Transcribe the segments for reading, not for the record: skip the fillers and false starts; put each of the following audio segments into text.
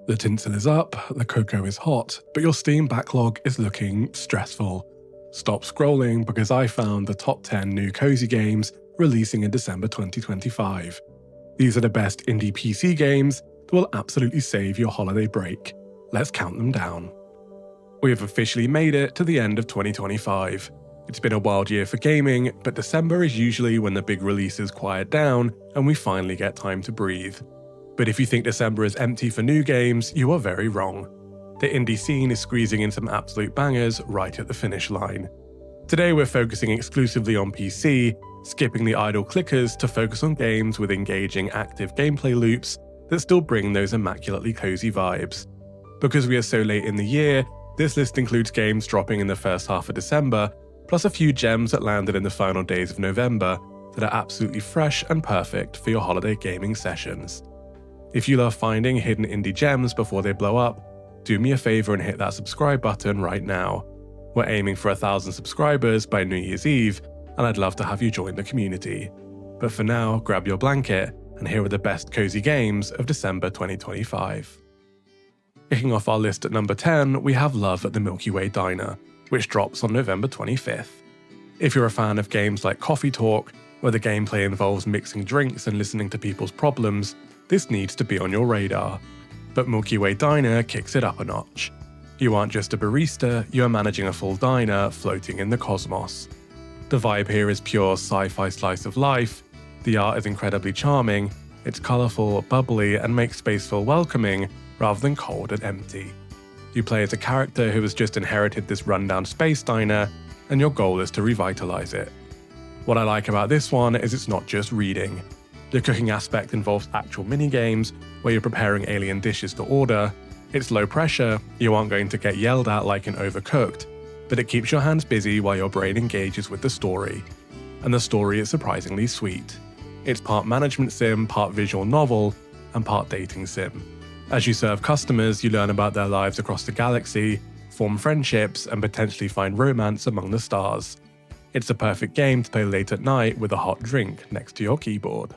The tinsel is up, the cocoa is hot, but your Steam backlog is looking stressful. Stop scrolling because I found the top 10 new cozy games releasing in December 2025. These are the best indie PC games that will absolutely save your holiday break. Let's count them down. We have officially made it to the end of 2025. It's been a wild year for gaming, but December is usually when the big releases quiet down and we finally get time to breathe. But if you think December is empty for new games, you are very wrong. The indie scene is squeezing in some absolute bangers right at the finish line. Today we're focusing exclusively on PC, skipping the idle clickers to focus on games with engaging active gameplay loops that still bring those immaculately cozy vibes. Because we are so late in the year, this list includes games dropping in the first half of December, plus a few gems that landed in the final days of November that are absolutely fresh and perfect for your holiday gaming sessions. If you love finding hidden indie gems before they blow up, do me a favor and hit that subscribe button right now. We're aiming for 1,000 subscribers by New Year's Eve, and I'd love to have you join the community. But for now, grab your blanket, and here are the best cozy games of December 2025. Kicking off our list at number 10, we have Love at the Milky Way Diner, which drops on November 25th. If you're a fan of games like Coffee Talk, where the gameplay involves mixing drinks and listening to people's problems, this needs to be on your radar. But Milky Way Diner kicks it up a notch. You aren't just a barista, you are managing a full diner floating in the cosmos. The vibe here is pure sci-fi slice of life, the art is incredibly charming, it's colourful, bubbly, and makes space feel welcoming rather than cold and empty. You play as a character who has just inherited this rundown space diner, and your goal is to revitalise it. What I like about this one is it's not just reading. The cooking aspect involves actual mini-games where you're preparing alien dishes to order. It's low pressure, you aren't going to get yelled at like in Overcooked, but it keeps your hands busy while your brain engages with the story. And the story is surprisingly sweet. It's part management sim, part visual novel, and part dating sim. As you serve customers, you learn about their lives across the galaxy, form friendships, and potentially find romance among the stars. It's a perfect game to play late at night with a hot drink next to your keyboard.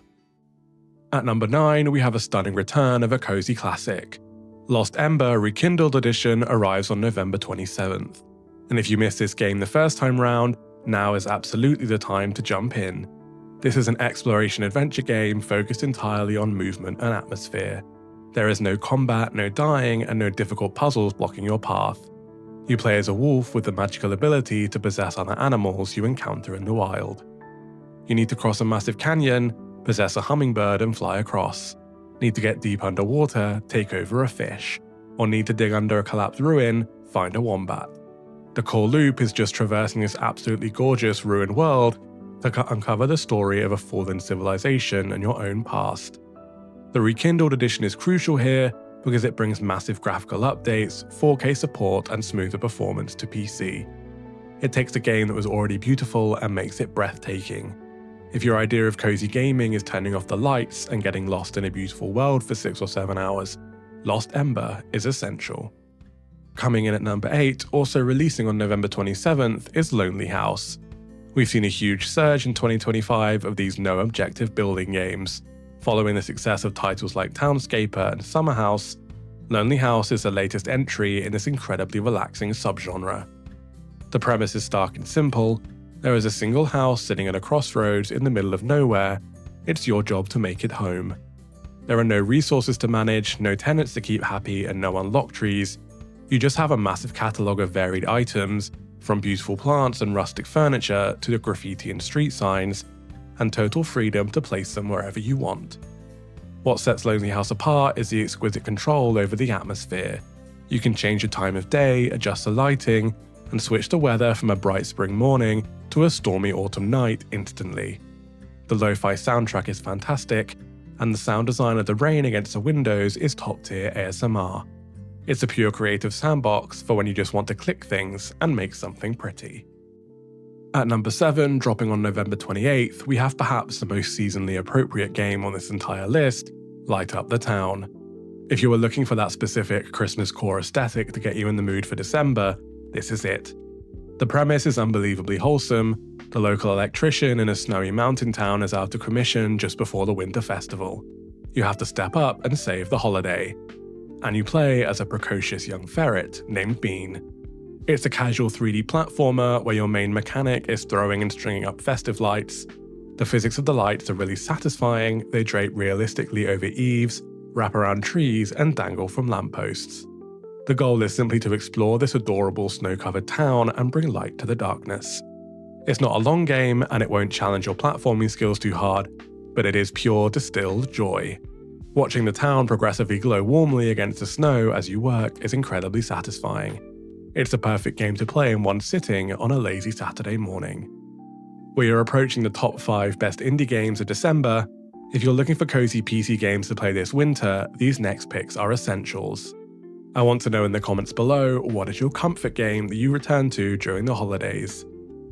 At number 9, we have a stunning return of a cozy classic. Lost Ember Rekindled edition arrives on November 27th. And if you missed this game the first time round, now is absolutely the time to jump in. This is an exploration adventure game focused entirely on movement and atmosphere. There is no combat, no dying, and no difficult puzzles blocking your path. You play as a wolf with the magical ability to possess other animals you encounter in the wild. You need to cross a massive canyon, possess a hummingbird and fly across. Need to get deep underwater, take over a fish. Or need to dig under a collapsed ruin, find a wombat. The core loop is just traversing this absolutely gorgeous ruined world to uncover the story of a fallen civilization and your own past. The Rekindled edition is crucial here because it brings massive graphical updates, 4K support, and smoother performance to PC. It takes a game that was already beautiful and makes it breathtaking. If your idea of cozy gaming is turning off the lights and getting lost in a beautiful world for 6 or 7 hours, Lost Ember is essential. Coming in at number 8, also releasing on November 27th, is Lonely House. We've seen a huge surge in 2025 of these no-objective building games. Following the success of titles like Townscaper and Summer House, Lonely House is the latest entry in this incredibly relaxing subgenre. The premise is stark and simple. There is a single house sitting at a crossroads in the middle of nowhere. It's your job to make it home. There are no resources to manage, no tenants to keep happy, and no unlocked trees. You just have a massive catalogue of varied items, from beautiful plants and rustic furniture to the graffiti and street signs, and total freedom to place them wherever you want. What sets Lonely House apart is the exquisite control over the atmosphere. You can change the time of day, adjust the lighting, and switch the weather from a bright spring morning to a stormy autumn night instantly. The lo-fi soundtrack is fantastic, and the sound design of the rain against the windows is top-tier ASMR. It's a pure creative sandbox for when you just want to click things and make something pretty. At number 7, dropping on November 28th, we have perhaps the most seasonally appropriate game on this entire list, Light Up the Town. If you were looking for that specific Christmas core aesthetic to get you in the mood for December, this is it. The premise is unbelievably wholesome. The local electrician in a snowy mountain town is out of commission just before the winter festival. You have to step up and save the holiday. and you play as a precocious young ferret named Bean. It's a casual 3D platformer where your main mechanic is throwing and stringing up festive lights. The physics of the lights are really satisfying. They drape realistically over eaves, wrap around trees, and dangle from lampposts. The goal is simply to explore this adorable snow-covered town and bring light to the darkness. It's not a long game, and it won't challenge your platforming skills too hard, but it is pure distilled joy. Watching the town progressively glow warmly against the snow as you work is incredibly satisfying. It's the perfect game to play in one sitting on a lazy Saturday morning. We are approaching the top 5 best indie games of December. If you're looking for cozy PC games to play this winter, these next picks are essentials. I want to know in the comments below, what is your comfort game that you return to during the holidays?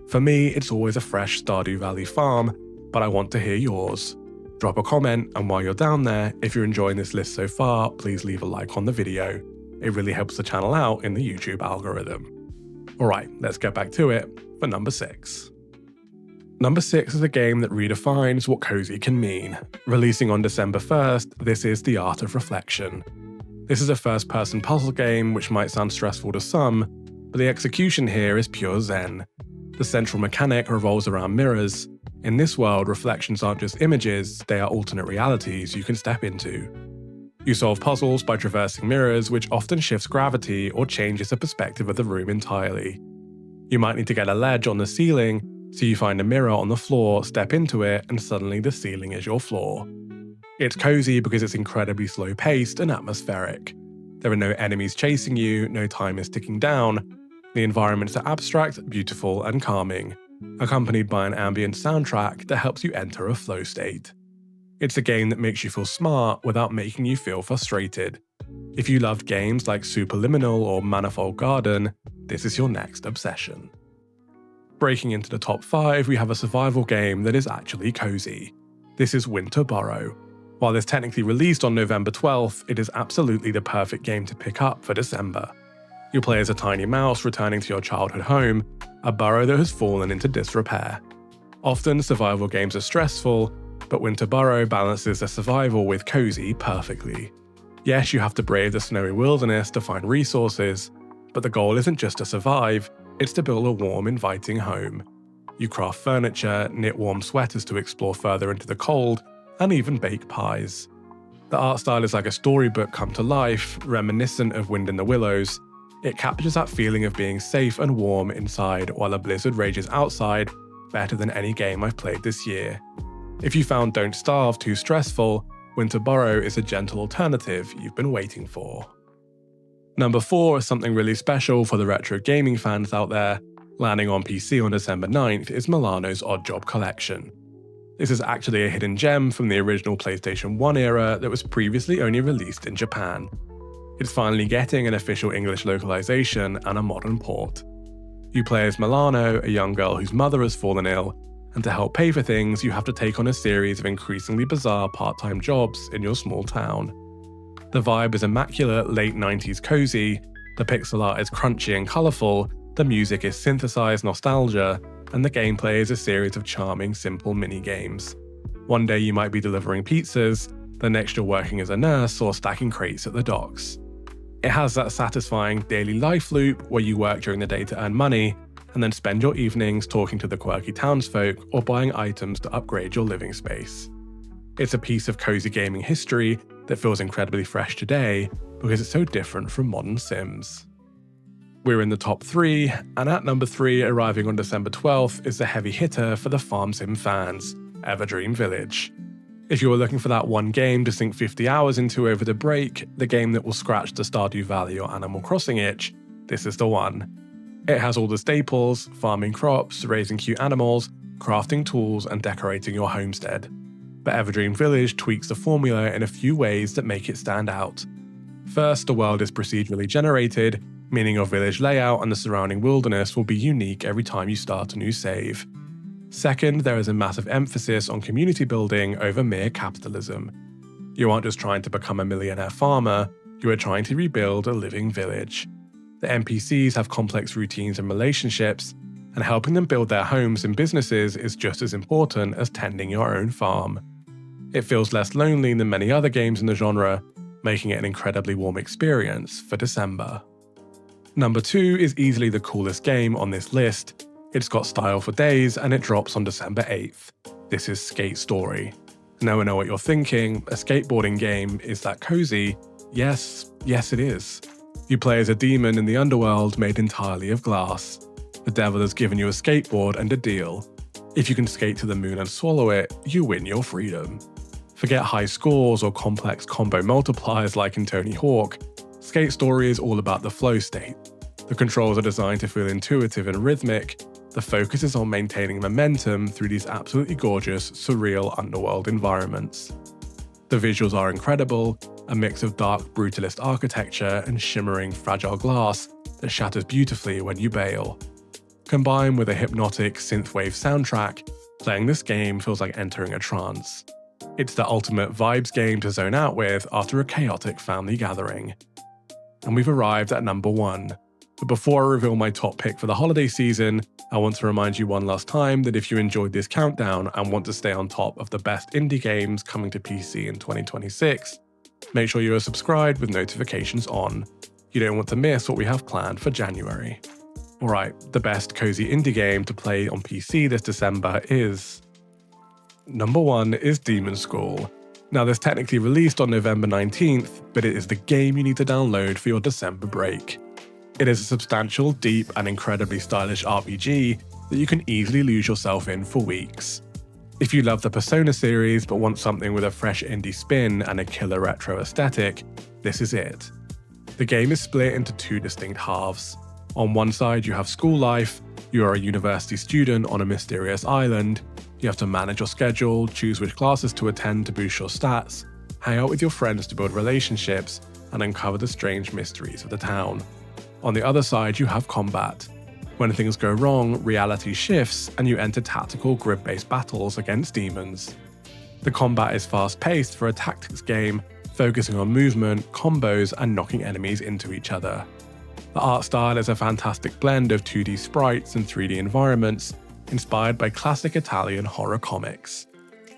For me, it's always a fresh Stardew Valley farm, but I want to hear yours. Drop a comment, and while you're down there, if you're enjoying this list so far, please leave a like on the video. It really helps the channel out in the YouTube algorithm. Alright, let's get back to it for number 6. Number 6 is a game that redefines what cozy can mean. Releasing on December 1st, this is The Art of Reflection. This is a first-person puzzle game which might sound stressful to some, but the execution here is pure zen. The central mechanic revolves around mirrors. In this world, reflections aren't just images, they are alternate realities you can step into. You solve puzzles by traversing mirrors, which often shifts gravity or changes the perspective of the room entirely. You might need to get a ledge on the ceiling, so you find a mirror on the floor, step into it, and suddenly the ceiling is your floor. It's cozy because it's incredibly slow-paced and atmospheric. There are no enemies chasing you, no time is ticking down. The environments are abstract, beautiful, and calming, accompanied by an ambient soundtrack that helps you enter a flow state. It's a game that makes you feel smart without making you feel frustrated. If you loved games like Superliminal or Manifold Garden, this is your next obsession. Breaking into the top 5, we have a survival game that is actually cozy. This is Winter Burrow. While this technically released on November 12th, it is absolutely the perfect game to pick up for December. You play as a tiny mouse returning to your childhood home, a burrow that has fallen into disrepair. Often, survival games are stressful, but Winter Burrow balances the survival with cozy perfectly. Yes, you have to brave the snowy wilderness to find resources, but the goal isn't just to survive, it's to build a warm, inviting home. You craft furniture, knit warm sweaters to explore further into the cold, and even bake pies. The art style is like a storybook come to life, reminiscent of Wind in the Willows. It captures that feeling of being safe and warm inside while a blizzard rages outside, better than any game I've played this year. If you found Don't Starve too stressful, Winter Burrow is a gentle alternative you've been waiting for. Number 4 is something really special for the retro gaming fans out there. Landing on PC on December 9th is Milano's Oddjob Collection. This is actually a hidden gem from the original PlayStation 1 era that was previously only released in Japan. It's finally getting an official English localization and a modern port. You play as Milano, a young girl whose mother has fallen ill, and to help pay for things, you have to take on a series of increasingly bizarre part-time jobs in your small town. The vibe is immaculate, late 90s cozy, the pixel art is crunchy and colourful, the music is synthesized nostalgia, and the gameplay is a series of charming, simple mini-games. One day you might be delivering pizzas, the next you're working as a nurse or stacking crates at the docks. It has that satisfying daily life loop where you work during the day to earn money, and then spend your evenings talking to the quirky townsfolk or buying items to upgrade your living space. It's a piece of cozy gaming history that feels incredibly fresh today because it's so different from modern Sims. We're in the top 3, and at number 3, arriving on December 12th, is the heavy hitter for the farm sim fans, Everdream Village. If you were looking for that one game to sink 50 hours into over the break, the game that will scratch the Stardew Valley or Animal Crossing itch, this is the one. It has all the staples: farming crops, raising cute animals, crafting tools, and decorating your homestead. But Everdream Village tweaks the formula in a few ways that make it stand out. First, the world is procedurally generated, meaning your village layout and the surrounding wilderness will be unique every time you start a new save. Second, there is a massive emphasis on community building over mere capitalism. You aren't just trying to become a millionaire farmer, you are trying to rebuild a living village. The NPCs have complex routines and relationships, and helping them build their homes and businesses is just as important as tending your own farm. It feels less lonely than many other games in the genre. making it an incredibly warm experience for December. Number 2 is easily the coolest game on this list. It's got style for days and it drops on December 8th. This is Skate Story. Now I know what you're thinking, a skateboarding game, is that cozy? Yes it is. You play as a demon in the underworld made entirely of glass. The devil has given you a skateboard and a deal. If you can skate to the moon and swallow it, you win your freedom. Forget high scores or complex combo multipliers like in Tony Hawk. Skate Story is all about the flow state. The controls are designed to feel intuitive and rhythmic. The focus is on maintaining momentum through these absolutely gorgeous, surreal underworld environments. The visuals are incredible, a mix of dark brutalist architecture and shimmering fragile glass that shatters beautifully when you bail. Combined with a hypnotic synthwave soundtrack, playing this game feels like entering a trance. It's the ultimate vibes game to zone out with after a chaotic family gathering. And we've arrived at number 1. But before I reveal my top pick for the holiday season, I want to remind you one last time that if you enjoyed this countdown and want to stay on top of the best indie games coming to PC in 2026, make sure you are subscribed with notifications on. You don't want to miss what we have planned for January. Alright, the best cozy indie game to play on PC this December is... Number 1 is Demonschool. Now this technically released on November 19th, but it is the game you need to download for your December break. It is a substantial, deep, and incredibly stylish RPG that you can easily lose yourself in for weeks. If you love the Persona series but want something with a fresh indie spin and a killer retro aesthetic, this is it. The game is split into 2 distinct halves. On one side you have school life, you are a university student on a mysterious island, you have to manage your schedule, choose which classes to attend to boost your stats, hang out with your friends to build relationships, and uncover the strange mysteries of the town. On the other side you have combat. When things go wrong, reality shifts and you enter tactical grid-based battles against demons. The combat is fast-paced for a tactics game, focusing on movement, combos, and knocking enemies into each other. The art style is a fantastic blend of 2D sprites and 3D environments, inspired by classic Italian horror comics.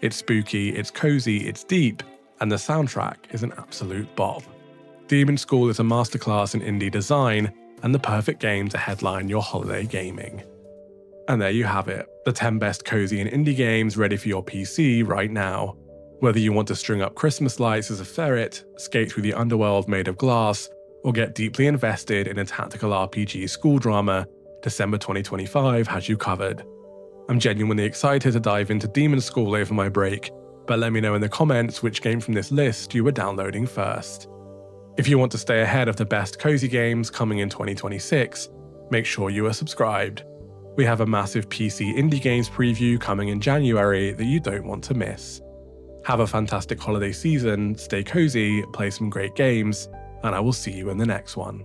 It's spooky, it's cozy, it's deep, and the soundtrack is an absolute bop. Demonschool is a masterclass in indie design, and the perfect game to headline your holiday gaming. And there you have it, the 10 best cozy and indie games ready for your PC right now. Whether you want to string up Christmas lights as a ferret, skate through the underworld made of glass, or get deeply invested in a tactical RPG school drama, December 2025 has you covered. I'm genuinely excited to dive into Demonschool over my break, but let me know in the comments which game from this list you were downloading first. If you want to stay ahead of the best cozy games coming in 2026, make sure you are subscribed. We have a massive PC indie games preview coming in January that you don't want to miss. Have a fantastic holiday season, stay cozy, play some great games, and I will see you in the next one.